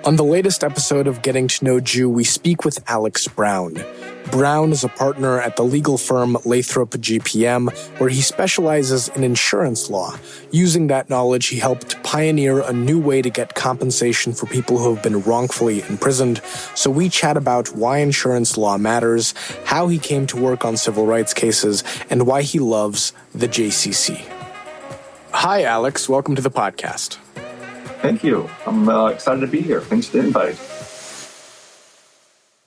On the latest episode of Getting to Know Jew, we speak with Alex Brown. Brown is a partner at the legal firm Lathrop GPM, where he specializes in insurance law. Using that knowledge, he helped pioneer a new way to get compensation for people who have been wrongfully imprisoned. So we chat about why insurance law matters, how he came to work on civil rights cases, and why he loves the JCC. Hi, Alex. Welcome to the podcast. Thank you. I'm excited to be here. Thanks for the invite.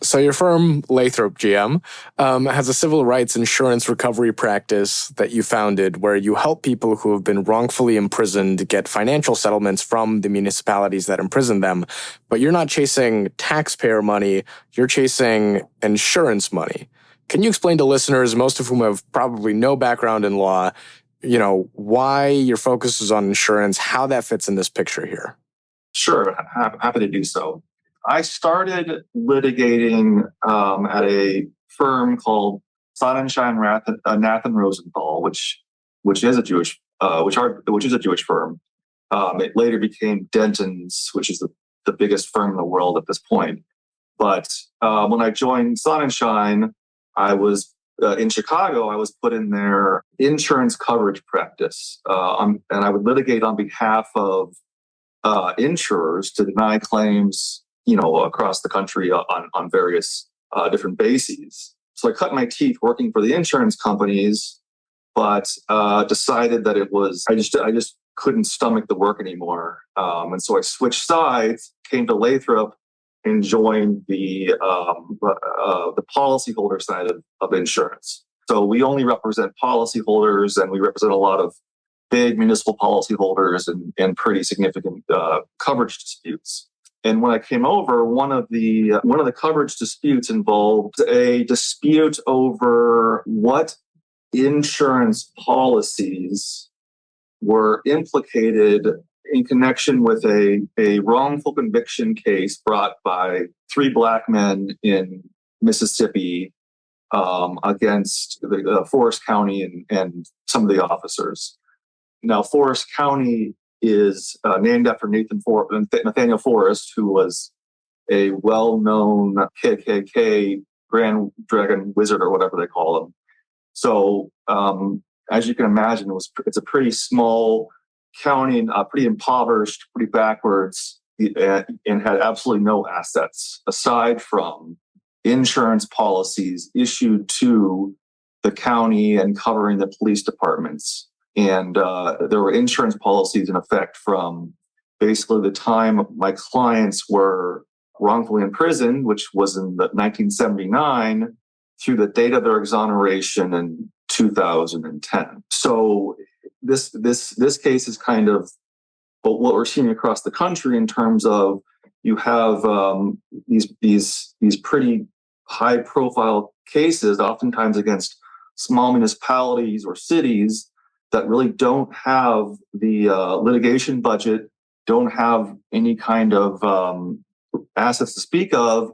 So your firm, Lathrop GM, has a civil rights insurance recovery practice that you founded where you help people who have been wrongfully imprisoned get financial settlements from the municipalities that imprison them. But you're not chasing taxpayer money, you're chasing insurance money. Can you explain to listeners, most of whom have probably no background in law, why your focus is on insurance, how that fits in this picture here? Sure, happy to do so. I started litigating at a firm called Sonnenschein Nathan Rosenthal, which is a Jewish firm. It later became Denton's, which is the biggest firm in the world at this point. But when I joined Sonnenschein, I was in Chicago. I was put in their insurance coverage practice, and I would litigate on behalf of insurers to deny claims, across the country on various different bases. So I cut my teeth working for the insurance companies, but decided that I just couldn't stomach the work anymore, and so I switched sides, came to Lathrop, and joined the policyholder side of insurance. So we only represent policyholders, and we represent a lot of big municipal policyholders and pretty significant coverage disputes. And when I came over, one of the coverage disputes involved a dispute over what insurance policies were implicated in connection with a wrongful conviction case brought by three Black men in Mississippi against Forest County and some of the officers. Now, Forest County is named after Nathaniel Forrest, who was a well-known KKK Grand Dragon Wizard or whatever they call him. So, as you can imagine, it's a pretty small county, pretty impoverished, pretty backwards, and had absolutely no assets aside from insurance policies issued to the county and covering the police departments. And there were insurance policies in effect from basically the time my clients were wrongfully imprisoned, which was in 1979, through the date of their exoneration in 2010. So this case is kind of what we're seeing across the country in terms of you have these pretty high profile cases, oftentimes against small municipalities or cities that really don't have the litigation budget, don't have any kind of assets to speak of,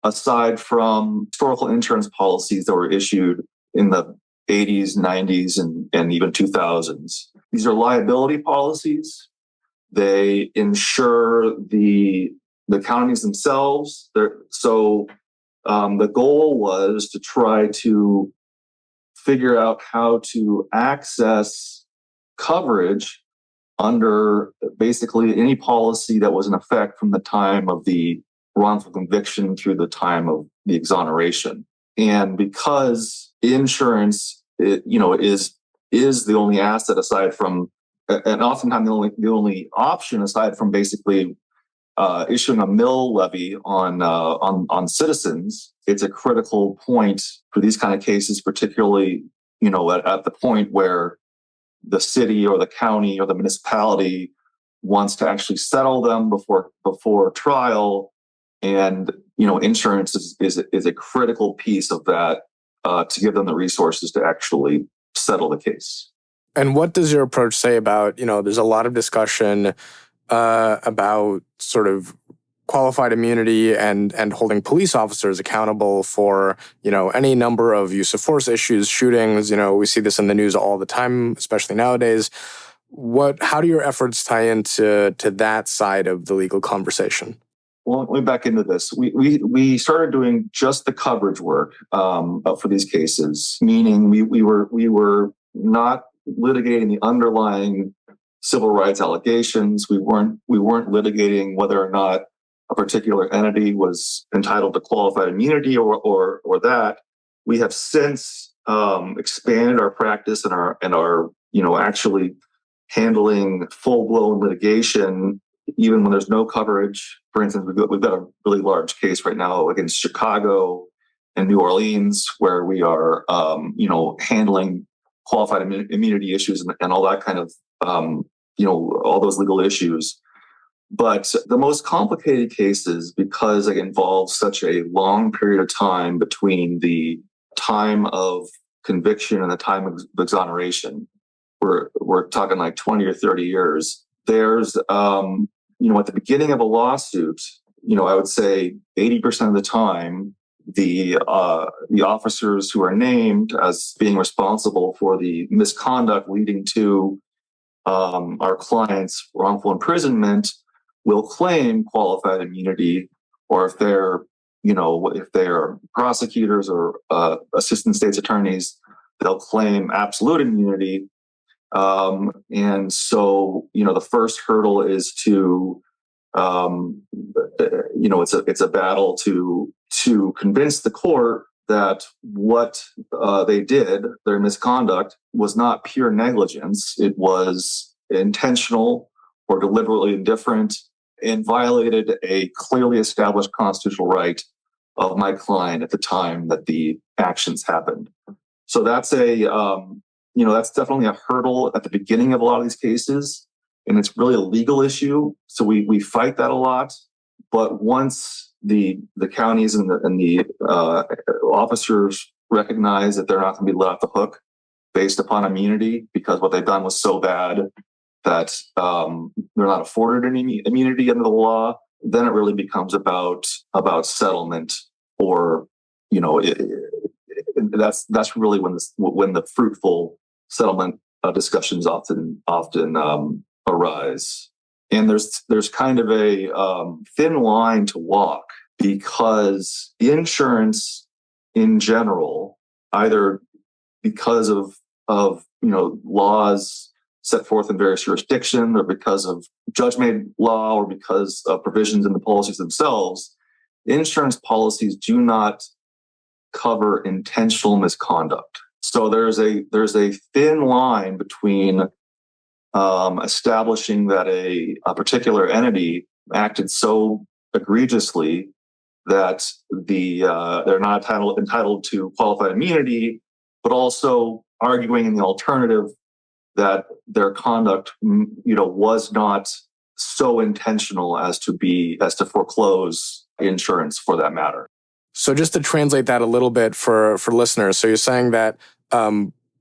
aside from historical insurance policies that were issued in the 80s, 90s, and even 2000s. These are liability policies. They insure the counties themselves. So the goal was to try to figure out how to access coverage under basically any policy that was in effect from the time of the wrongful conviction through the time of the exoneration. And because insurance, is the only asset aside from, and oftentimes the only option aside from basically issuing a mill levy on citizens, it's a critical point for these kind of cases, particularly, at the point where the city or the county or the municipality wants to actually settle them before trial. And, insurance is a critical piece of that to give them the resources to actually settle the case. And what does your approach say about, there's a lot of discussion about sort of qualified immunity and holding police officers accountable for, any number of use of force issues, shootings. We see this in the news all the time, especially nowadays. How do your efforts tie into that side of the legal conversation? well, let me back into this. We started doing just the coverage work for these cases, meaning we were not litigating the underlying civil rights allegations. We weren't litigating whether or not a particular entity was entitled to qualified immunity or that. We have since expanded our practice and our actually handling full-blown litigation even when there's no coverage. For instance, we've got a really large case right now against Chicago and New Orleans where we are handling qualified immunity issues and all that kind of all those legal issues. But the most complicated cases, because it involves such a long period of time between the time of conviction and the time of exoneration, we're talking like 20 or 30 years. There's, at the beginning of a lawsuit, I would say 80% of the time, the officers who are named as being responsible for the misconduct leading to our client's wrongful imprisonment will claim qualified immunity, or if they're prosecutors or assistant state's attorneys, they'll claim absolute immunity. And so, the first hurdle is to, it's a battle to convince the court that what they did, their misconduct, was not pure negligence. It was intentional or deliberately indifferent and violated a clearly established constitutional right of my client at the time that the actions happened. So that's that's definitely a hurdle at the beginning of a lot of these cases, and it's really a legal issue. So we fight that a lot. But once the counties and the officers recognize that they're not going to be let off the hook based upon immunity because what they've done was so bad that they're not afforded any immunity under the law, then it really becomes about settlement, or that's really when the fruitful settlement discussions often arise. And there's kind of a thin line to walk, because insurance in general, either because of laws set forth in various jurisdictions, or because of judge-made law, or because of provisions in the policies themselves, insurance policies do not cover intentional misconduct. So there's a thin line between establishing that a particular entity acted so egregiously that they're not entitled to qualified immunity, but also arguing in the alternative that their conduct, was not so intentional as to foreclose insurance for that matter. So just to translate that a little bit for listeners, so you're saying that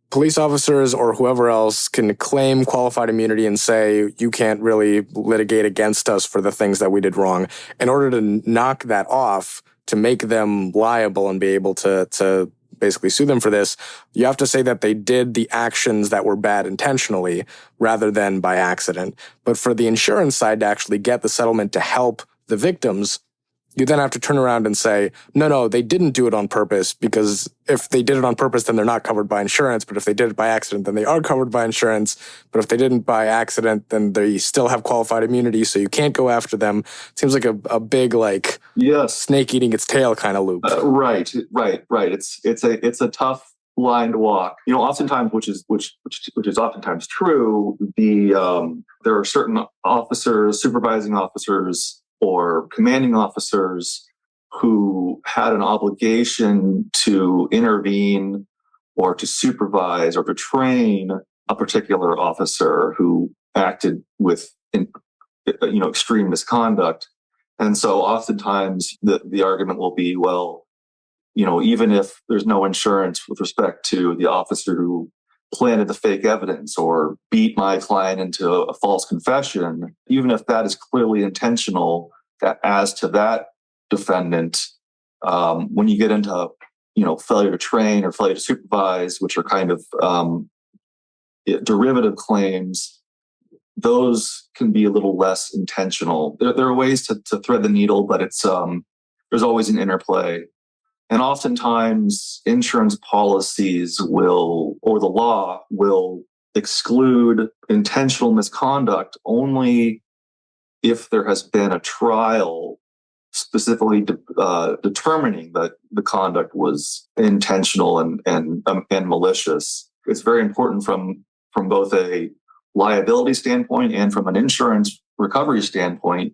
police officers or whoever else can claim qualified immunity and say, you can't really litigate against us for the things that we did wrong. In order to knock that off, to make them liable and be able to basically sue them for this, you have to say that they did the actions that were bad intentionally rather than by accident. But for the insurance side to actually get the settlement to help the victims, you then have to turn around and say, no, they didn't do it on purpose, because if they did it on purpose, then they're not covered by insurance. But if they did it by accident, then they are covered by insurance. But if they didn't by accident, then they still have qualified immunity, so you can't go after them. It seems like a big, snake eating its tail kind of loop. Right. It's a tough line to walk. Oftentimes, which is oftentimes true, there are certain officers, supervising officers, or commanding officers who had an obligation to intervene or to supervise or to train a particular officer who acted with extreme misconduct. And so oftentimes the argument will be, well, even if there's no insurance with respect to the officer who planted the fake evidence or beat my client into a false confession, even if that is clearly intentional, that as to that defendant, when you get into failure to train or failure to supervise, which are kind of derivative claims, those can be a little less intentional. There are ways to thread the needle, but it's there's always an interplay. And oftentimes insurance policies or the law will exclude intentional misconduct only if there has been a trial specifically determining that the conduct was intentional and malicious. It's very important from both a liability standpoint and from an insurance recovery standpoint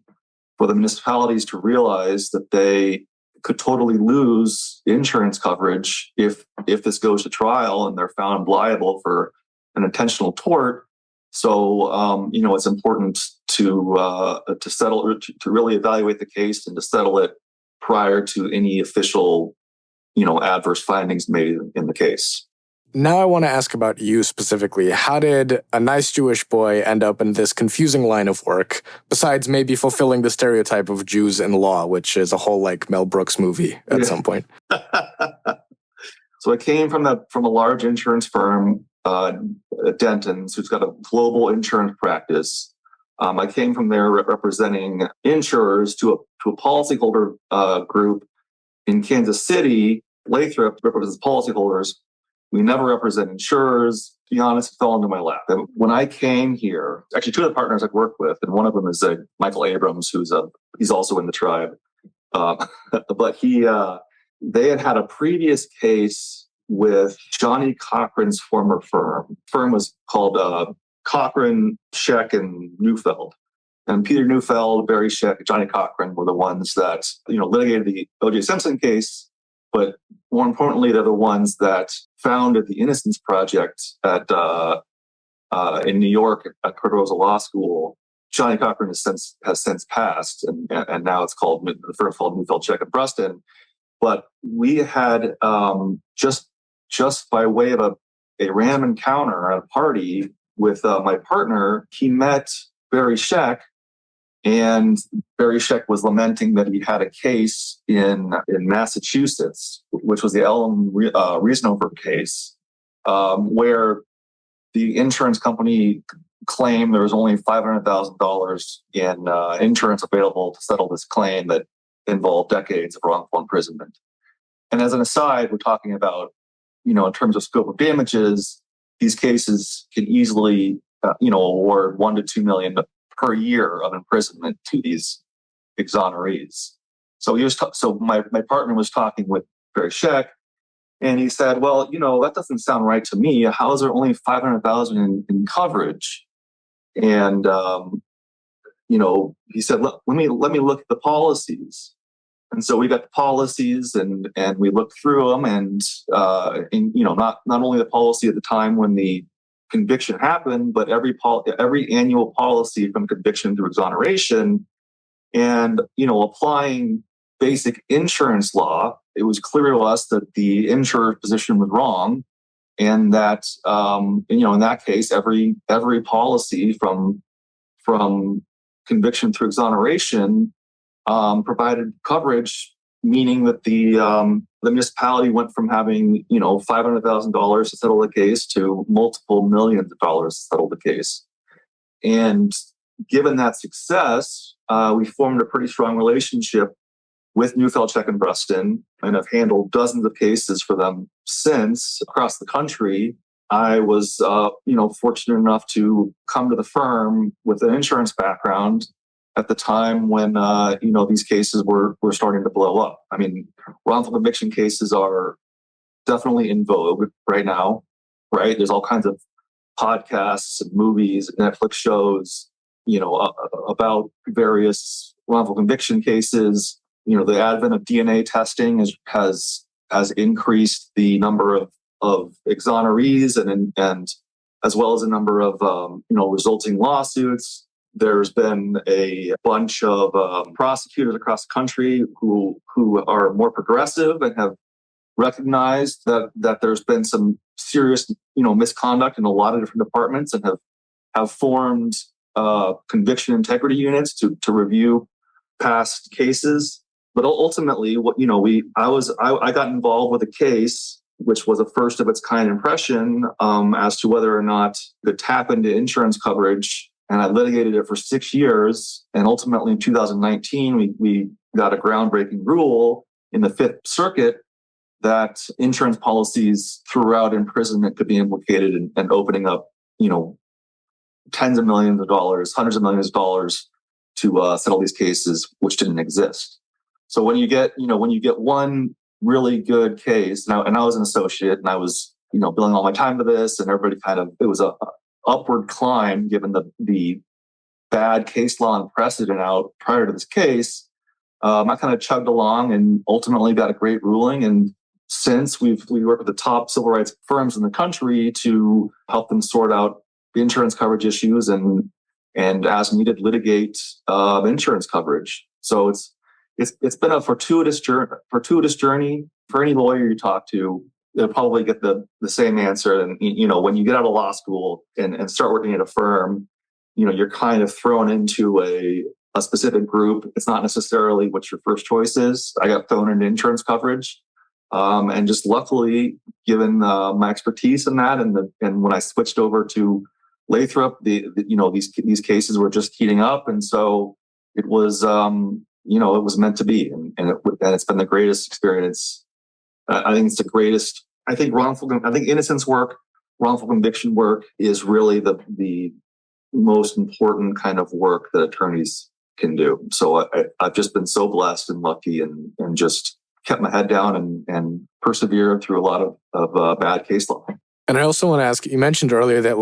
for the municipalities to realize that they could totally lose insurance coverage if this goes to trial and they're found liable for an intentional tort. So it's important to settle, to really evaluate the case and to settle it prior to any official adverse findings made in the case. Now I want to ask about you specifically. How did a nice Jewish boy end up in this confusing line of work, besides maybe fulfilling the stereotype of Jews in law, which is a whole Mel Brooks movie at some point? So I came from a large insurance firm, Denton's, who's got a global insurance practice. I came from there representing insurers to a policyholder group in Kansas City. Lathrop represents policyholders. We never represent insurers. To be honest, it fell into my lap. And when I came here, actually two of the partners I've worked with, and one of them is Michael Abrams, he's also in the tribe. But they had a previous case with Johnny Cochran's former firm. The firm was called Cochran, Scheck, and Neufeld. And Peter Neufeld, Barry Scheck, Johnny Cochran were the ones that litigated the O.J. Simpson case. But more importantly, they're the ones that founded the Innocence Project in New York at Cardozo Law School. Johnny Cochran has since passed, and now it's called the firm called Neufeld, Scheck, and Bruston. But we had just by way of a random encounter at a party with my partner, he met Barry Scheck. And Barry Scheck was lamenting that he had a case in Massachusetts, which was the Ellen Reasnover case, where the insurance company claimed there was only $500,000 in insurance available to settle this claim that involved decades of wrongful imprisonment. And as an aside, we're talking about, in terms of scope of damages, these cases can easily, award $1 to $2 million per year of imprisonment to these exonerees. So my partner was talking with Barry Scheck, and he said, "Well, that doesn't sound right to me. How is there only $500,000 in coverage?" And he said, let me look at the policies." And so we got the policies and we looked through them, and not only the policy at the time when the conviction happened, but every annual policy from conviction through exoneration, and applying basic insurance law, it was clear to us that the insurer's position was wrong, and that in that case, every policy from conviction through exoneration provided coverage, meaning that the municipality went from having $500,000 to settle the case to multiple millions of dollars to settle the case. And given that success, we formed a pretty strong relationship with Neufeld, Scheck, and Bruston, and have handled dozens of cases for them since across the country. I was fortunate enough to come to the firm with an insurance background at the time when these cases were starting to blow up. I mean, wrongful conviction cases are definitely in vogue right now, right? There's all kinds of podcasts and movies, Netflix shows, about various wrongful conviction cases. The advent of DNA testing has increased the number of exonerees and as well as a number of resulting lawsuits. There's been a bunch of prosecutors across the country who are more progressive and have recognized that there's been some serious misconduct in a lot of different departments, and have formed conviction integrity units to review past cases. But ultimately, I got involved with a case which was a first of its kind impression as to whether or not to tap into insurance coverage and I litigated it for 6 years. And ultimately in 2019, we got a groundbreaking rule in the Fifth Circuit that insurance policies throughout imprisonment could be implicated in opening up, tens of millions of dollars, hundreds of millions of dollars to settle these cases, which didn't exist. So when you get one really good case, and I was an associate, and I was, billing all my time to this, and everybody it was a upward climb given the bad case law and precedent out prior to this case. I kind of chugged along and ultimately got a great ruling. And since we work with the top civil rights firms in the country to help them sort out insurance coverage issues and as needed litigate insurance coverage. So it's been a fortuitous journey for any lawyer you talk to. They'll probably get the same answer. And when you get out of law school and start working at a firm, you're kind of thrown into a specific group. It's not necessarily what your first choice is. I got thrown into insurance coverage. And just luckily, given my expertise in that, and when I switched over to Lathrop, these cases were just heating up, and so it was it was meant to be, and it's been the greatest experience. I think it's the greatest. I think innocence work, wrongful conviction work is really the most important kind of work that attorneys can do. So I've just been so blessed and lucky, and just kept my head down and persevered through a lot of bad case law. And I also want to ask, you mentioned earlier that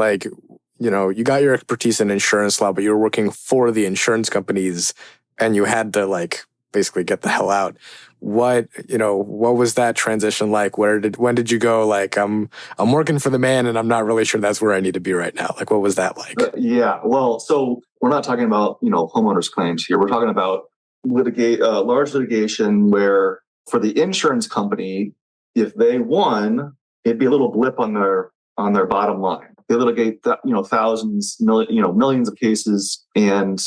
you got your expertise in insurance law, but you were working for the insurance companies and you had to basically get the hell out. What was that transition like? When did you go I'm working for the man and I'm not really sure that's where I need to be right now? What was that like? Yeah. Well, so we're not talking about, homeowners claims here. We're talking about large litigation where for the insurance company, if they won, it'd be a little blip on their bottom line. They litigate thousands, millions of cases, and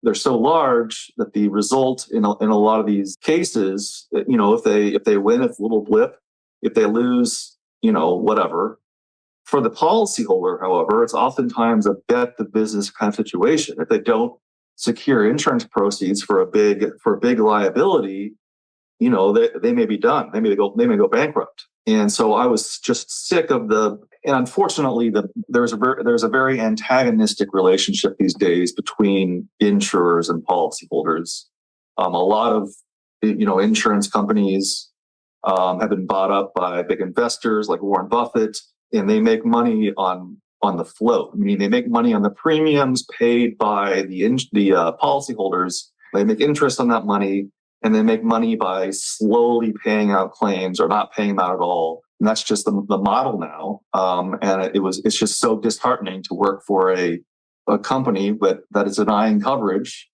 they're so large that the result in a lot of these cases, if they win, it's a little blip. If they lose, whatever. For the policyholder, however, it's oftentimes a bet the business kind of situation. If they don't secure insurance proceeds for a big liability, they may be done. They may go bankrupt. And so I was just sick of and unfortunately, there's a very antagonistic relationship these days between insurers and policyholders. A lot of, insurance companies have been bought up by big investors like Warren Buffett, and they make money on the float. I mean, they make money on the premiums paid by the policyholders. They make interest on that money. And they make money by slowly paying out claims or not paying them out at all. And that's just the model now. And it's just so disheartening to work for a company that is denying coverage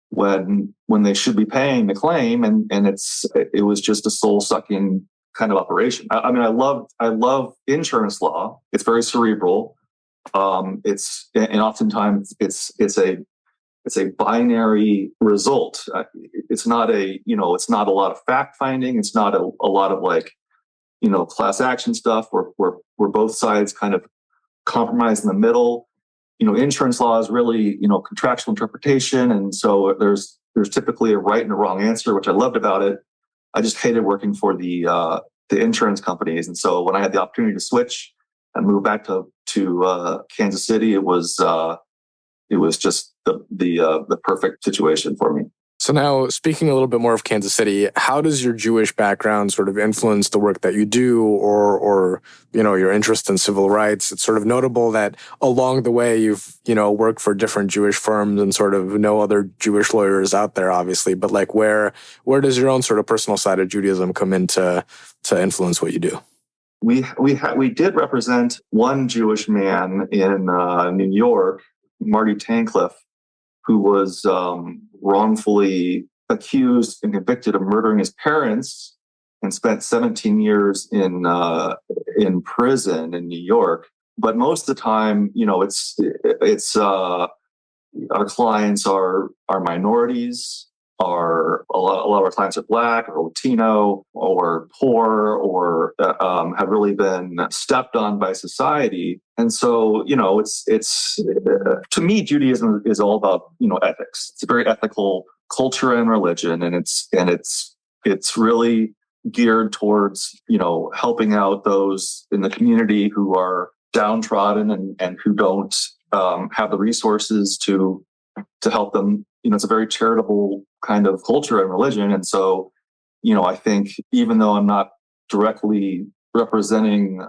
when they should be paying the claim. And it was just a soul sucking kind of operation. I mean, I love insurance law. It's very cerebral. And oftentimes it's a binary result. It's not it's not a lot of fact finding. It's not a lot of class action stuff where both sides kind of compromise in the middle. Insurance law is really, contractual interpretation. And so there's typically a right and a wrong answer, which I loved about it. I just hated working for the insurance companies. And so when I had the opportunity to switch and move back to Kansas City, it was just the perfect situation for me. So now, speaking a little bit more of Kansas City, how does your Jewish background sort of influence the work that you do, or your interest in civil rights? It's sort of notable that along the way you've worked for different Jewish firms and sort of know other Jewish lawyers out there, obviously. But where does your own sort of personal side of Judaism come in to influence what you do? We did represent one Jewish man in New York, Marty Tancliffe, who was wrongfully accused and convicted of murdering his parents and spent 17 years in prison in New York. But most of the time, it's our clients are minorities. are a lot of our clients are Black or Latino or poor or have really been stepped on by society. And so, it's to me, Judaism is all about, ethics. It's a very ethical culture and religion, and it's really geared towards, helping out those in the community who are downtrodden and who don't have the resources to help them. It's a very charitable kind of culture and religion. And so, I think even though I'm not directly representing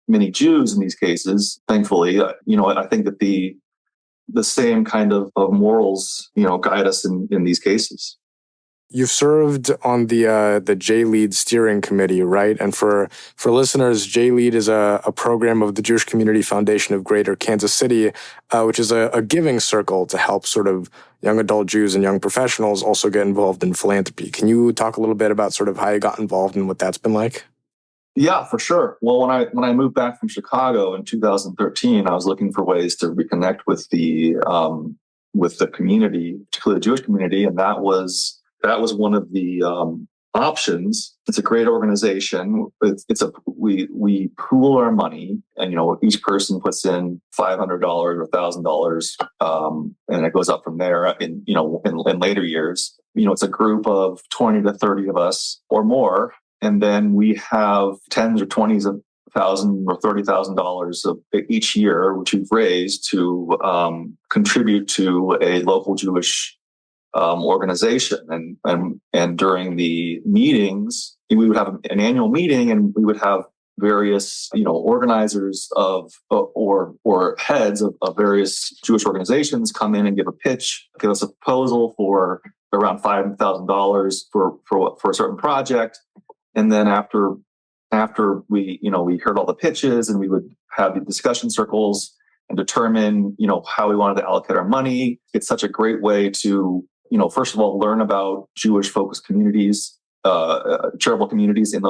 many Jews in these cases, thankfully, I think that the same kind of morals, guide us in these cases. You've served on the JLEAD steering committee, right? And for listeners, JLEAD is a program of the Jewish Community Foundation of Greater Kansas City, which is a giving circle to help sort of young adult Jews and young professionals also get involved in philanthropy. Can you talk a little bit about sort of how you got involved and what that's been like? Yeah, for sure. Well, when I moved back from Chicago in 2013, I was looking for ways to reconnect with the community, particularly the Jewish community, and that was one of the options. It's a great organization. We pool our money, and each person puts in $500 or $1,000, and it goes up from there. In later years, it's a group of 20 to 30 of us or more, and then we have tens or twenties of $1,000 or $30,000 each year, which we've raised to contribute to a local Jewish organization. And during the meetings, we would have an annual meeting, and we would have various, organizers of or heads of various Jewish organizations come in and give us a proposal for around $5,000 for a certain project. And then after we heard all the pitches, and we would have the discussion circles and determine, how we wanted to allocate our money. It's such a great way to, first of all, learn about Jewish focused communities, charitable communities in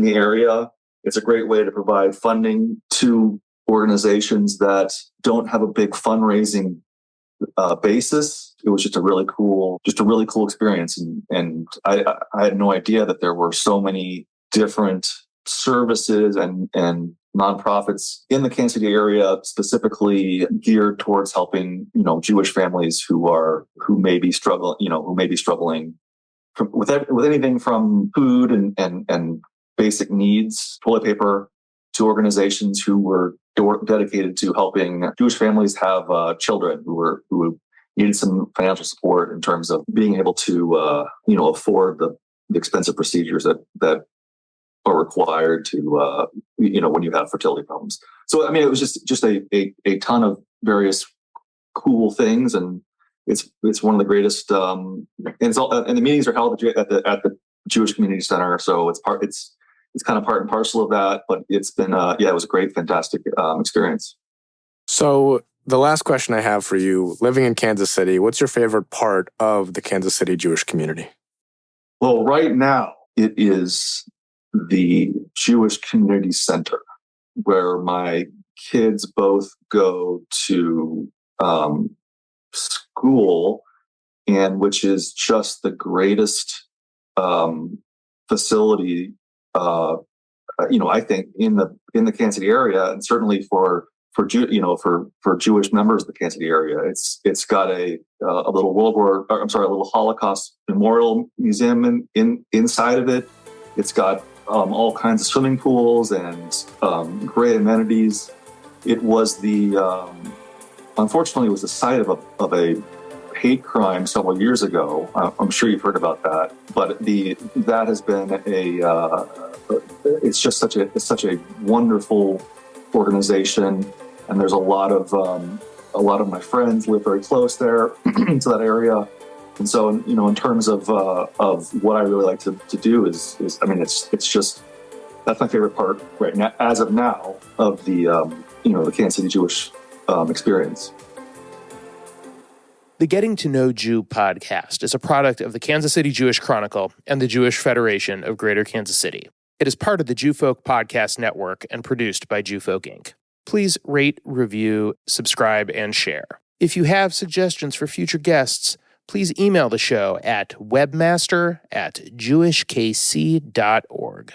the area. It's a great way to provide funding to organizations that don't have a big fundraising basis. It was just a really cool experience. And I had no idea that there were so many different services and nonprofits in the Kansas City area, specifically geared towards helping, Jewish families who may be struggling with anything from food and basic needs, toilet paper, to organizations who were dedicated to helping Jewish families have children who needed some financial support in terms of being able to afford the expensive procedures that are required to when you have fertility problems. So it was just a ton of various cool things, and it's one of the greatest. And the meetings are held at the Jewish Community Center, so it's kind of part and parcel of that. But it's been it was a great, fantastic experience. So the last question I have for you: living in Kansas City, what's your favorite part of the Kansas City Jewish community? Well, right now it is the Jewish Community Center, where my kids both go to school, and which is just the greatest facility, I think in the Kansas City area, and certainly for Jewish members of the Kansas City area. It's got a little Holocaust memorial museum inside of it. It's got all kinds of swimming pools and great amenities. It was unfortunately, it was the site of a hate crime several years ago. I'm sure you've heard about that, but that has been it's such a wonderful organization, and there's a lot of my friends live very close there to that area. And so, in terms of what I really like to do is it's just, that's my favorite part right now, as of now, of the Kansas City Jewish experience. The Getting to Know Jew podcast is a product of the Kansas City Jewish Chronicle and the Jewish Federation of Greater Kansas City. It is part of the Jewfolk Podcast Network and produced by Jewfolk Inc. Please rate, review, subscribe, and share. If you have suggestions for future guests, please email the show at webmaster@jewishkc.org.